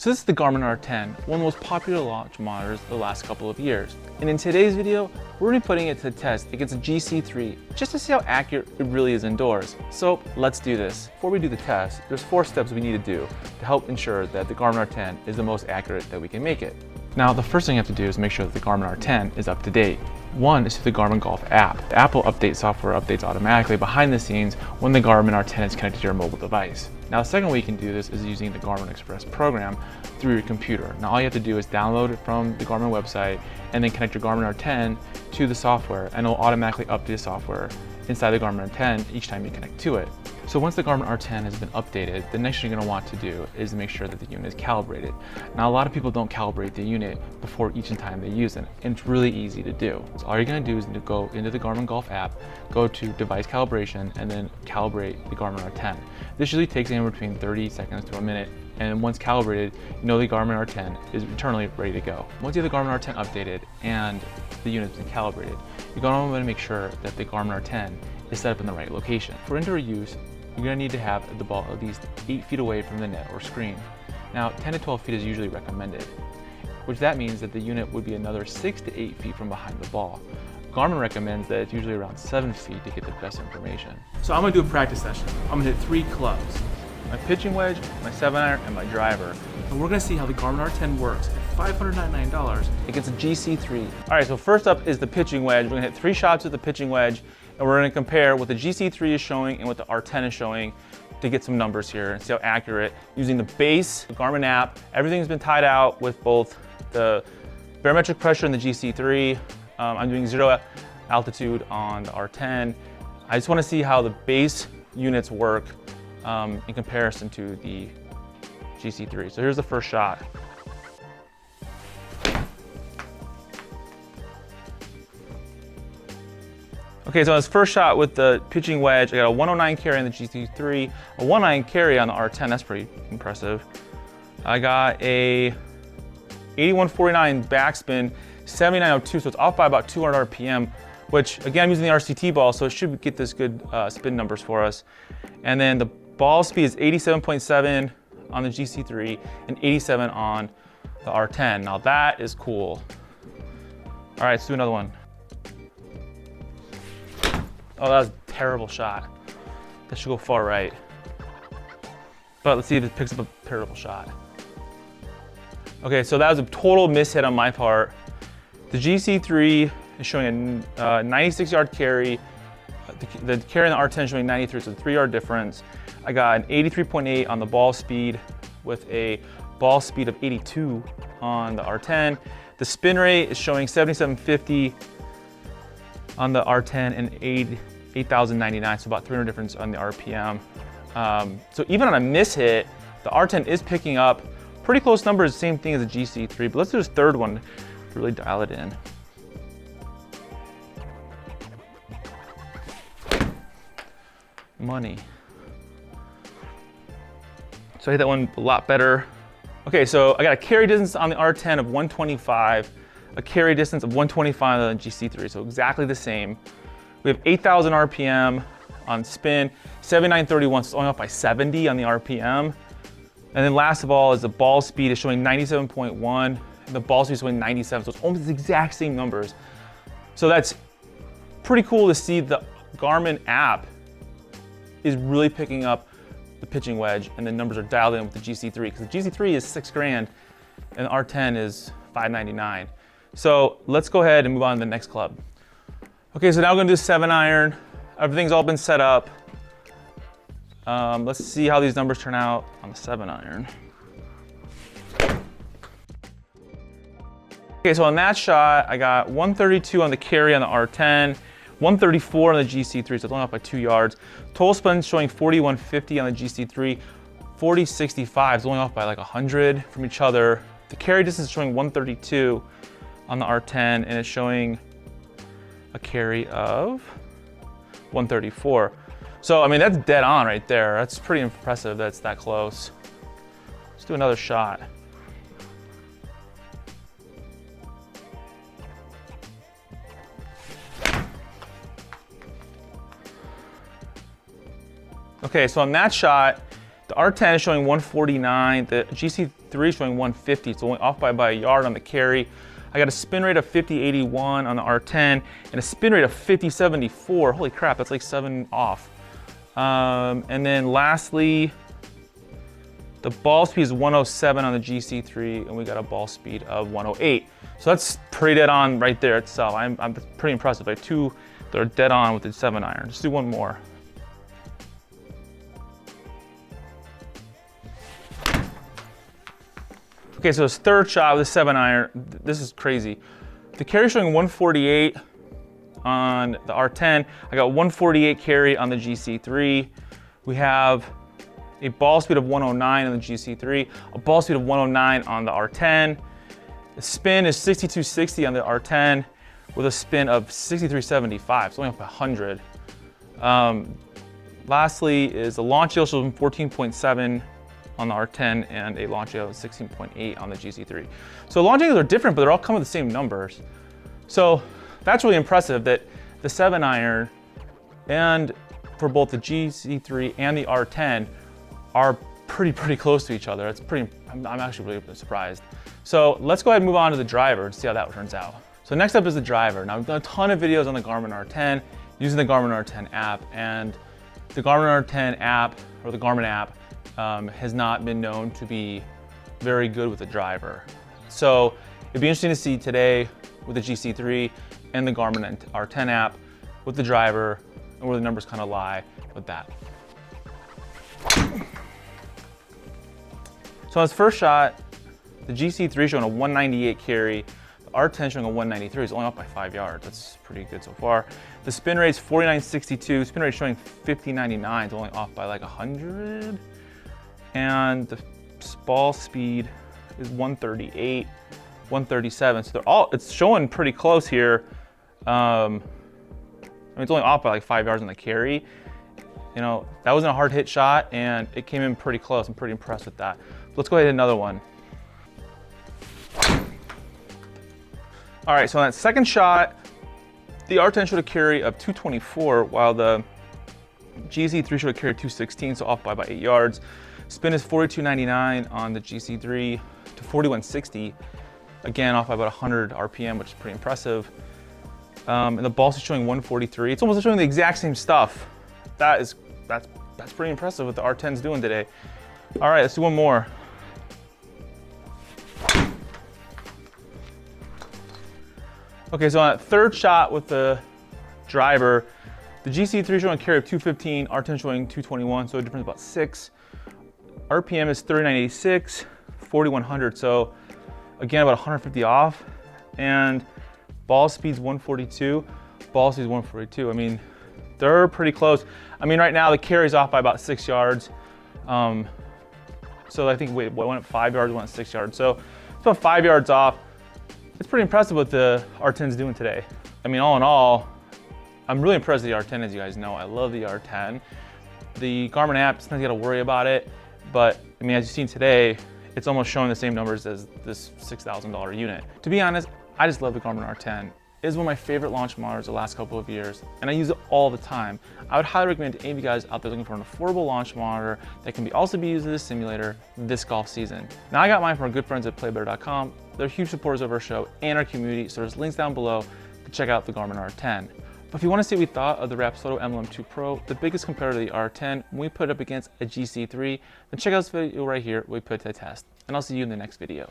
So this is the Garmin R10, one of the most popular launch monitors of the last couple of years. And in today's video, we're going to be putting it to the test against a GC3 just to see how accurate it really is indoors. So let's do this. Before we do the test, there's 4 steps we need to do to help ensure that the Garmin R10 is the most accurate that we can make it. Now, the first thing you have to do is make sure that the Garmin R10 is up to date. One is through the Garmin Golf app. The Apple update software updates automatically behind the scenes when the Garmin R10 is connected to your mobile device. Now, the second way you can do this is using the Garmin Express program through your computer. Now, all you have to do is download it from the Garmin website and then connect your Garmin R10 to the software, and it'll automatically update the software inside the Garmin R10 each time you connect to it. So once the Garmin R10 has been updated, the next thing you're going to want to do is make sure that the unit is calibrated. Now, a lot of people don't calibrate the unit before each time they use it, and it's really easy to do. So all you're going to do is to go into the Garmin Golf app, go to device calibration, and then calibrate the Garmin R10. This usually takes anywhere between 30 seconds to a minute, and once calibrated, you know the Garmin R10 is internally ready to go. Once you have the Garmin R10 updated and the unit's been calibrated, you're going to want to make sure that the Garmin R10 is set up in the right location. For indoor use, you're going to need to have the ball at least 8 feet away from the net or screen. Now, 10 to 12 feet is usually recommended, which that means that the unit would be another 6 to 8 feet from behind the ball. Garmin recommends that it's usually around 7 feet to get the best information. So I'm going to do a practice session. I'm going to hit 3 clubs: my pitching wedge, my 7-iron, and my driver. And we're going to see how the Garmin R10 works at $599 against a GC3. All right, so first up is the pitching wedge. We're going to hit 3 shots with the pitching wedge, and we're going to compare what the GC3 is showing and what the R10 is showing to get some numbers here and see how accurate. Using the base, the Garmin app, everything's been tied out with both the barometric pressure in the GC3. I'm doing 0 altitude on the R10. I just want to see how the base units work in comparison to the GC3. So here's the first shot. Okay, so on this first shot with the pitching wedge, I got a 109 carry on the GC3, a 109 carry on the R10. That's pretty impressive. I got a 8149 backspin, 7902, so it's off by about 200 RPM, which again, I'm using the RCT ball, so it should get this good spin numbers for us. And then the ball speed is 87.7 on the GC3 and 87 on the R10. Now that is cool. All right, let's do another one. Oh, that was a terrible shot. That should go far right. But let's see if it picks up a terrible shot. Okay, so that was a total mishit on my part. The GC3 is showing a 96-yard carry. The carry on the R10 is showing 93, so it's a 3-yard difference. I got an 83.8 on the ball speed with a ball speed of 82 on the R10. The spin rate is showing 7750 on the R10 and 8,099, so about 300 difference on the RPM. So even on a miss hit, the R10 is picking up pretty close numbers, same thing as the GC3, but let's do this third one to really dial it in. Money. So I hit that one a lot better. Okay, so I got a carry distance on the R10 of 125, a carry distance of 125 on the GC3, so exactly the same. We have 8,000 RPM on spin, 7931, so it's only off by 70 on the RPM. And then last of all is the ball speed is showing 97.1, and the ball speed is showing 97, so it's almost the exact same numbers. So that's pretty cool to see the Garmin app is really picking up the pitching wedge, and the numbers are dialed in with the GC3, because the GC3 is $6,000 and the R10 is $599. So let's go ahead and move on to the next club. Okay, so now we're gonna do 7-iron. Everything's all been set up. Let's see how these numbers turn out on the 7-iron. Okay, so on that shot, I got 132 on the carry on the R10, 134 on the GC3, so it's only off by 2 yards. Total spin showing 4150 on the GC3, 4065, it's only off by like 100 from each other. The carry distance is showing 132 on the R10, and it's showing a carry of 134. So, I mean, that's dead on right there. That's pretty impressive that's that close. Let's do another shot. Okay, so on that shot, The R10 is showing 149, the GC3 is showing 150, so only off by about a yard on the carry. I got a spin rate of 50.81 on the R10 and a spin rate of 50.74. Holy crap, that's like 7 off. And then lastly, the ball speed is 107 on the GC3, and we got a ball speed of 108. So that's pretty dead on right there itself. I'm pretty impressed by two that are dead on with the 7-iron. Let's do one more. Okay, so this third shot with the 7-iron, this is crazy. The carry showing 148 on the R10. I got 148 carry on the GC3. We have a ball speed of 109 on the GC3, a ball speed of 109 on the R10. The spin is 6260 on the R10 with a spin of 6375, so only up 100. Lastly is the launch yield showing 14.7 on the R10 and a launch yield of 16.8 on the GC3. So launch yields are different, but they're all coming with the same numbers. So that's really impressive that the 7-iron and for both the GC3 and the R10 are pretty close to each other. It's I'm actually really surprised. So let's go ahead and move on to the driver and see how that turns out. So next up is the driver. Now, we've done a ton of videos on the Garmin R10 using the Garmin R10 app, and the Garmin R10 app, or the Garmin app, has not been known to be very good with the driver. So it'd be interesting to see today with the GC3 and the Garmin R10 app with the driver and where the numbers kind of lie with that. So on this first shot, the GC3 showing a 198 carry, the R10 showing a 193. It's only off by 5 yards. That's pretty good so far. The spin rate's 49.62. Spin rate showing 50.99. It's only off by like 100. And the ball speed is 138, 137. So it's showing pretty close here. I mean, it's only off by like 5 yards on the carry. You know, that wasn't a hard hit shot and it came in pretty close. I'm pretty impressed with that. Let's go ahead and hit another one. All right, so on that second shot, the R10 showed a carry of 224 while the GC3 showed a carry of 216, so off by about 8 yards. Spin is 42.99 on the GC3 to 41.60. Again, off by about 100 RPM, which is pretty impressive. And the ball is showing 143. It's almost showing the exact same stuff. That's pretty impressive what the R10's doing today. All right, let's do one more. Okay, so on that third shot with the driver, the GC3 showing a carry of 215, R10 showing 221, so a difference about 6. RPM is 39.86, 4100, so again about 150 off. And ball speed's 142, ball speed's 142. I mean, they're pretty close. I mean, right now the carry's off by about 6 yards. So I think, wait, what went up 5 yards, went 6 yards. So it's about 5 yards off. It's pretty impressive what the R10's doing today. I mean, all in all, I'm really impressed with the R10, as you guys know. I love the R10. The Garmin app, sometimes you gotta worry about it, but I mean, as you've seen today, it's almost showing the same numbers as this $6,000 unit. To be honest, I just love the Garmin R10. It is one of my favorite launch monitors the last couple of years, and I use it all the time. I would highly recommend to any of you guys out there looking for an affordable launch monitor that can also be used as a simulator this golf season. Now, I got mine from our good friends at playbetter.com. They're huge supporters of our show and our community, so there's links down below to check out the Garmin R10. But if you want to see what we thought of the Rapsodo MLM2 Pro, the biggest competitor to the R10, when we put it up against a GC3, then check out this video right here where we put it to the test. And I'll see you in the next video.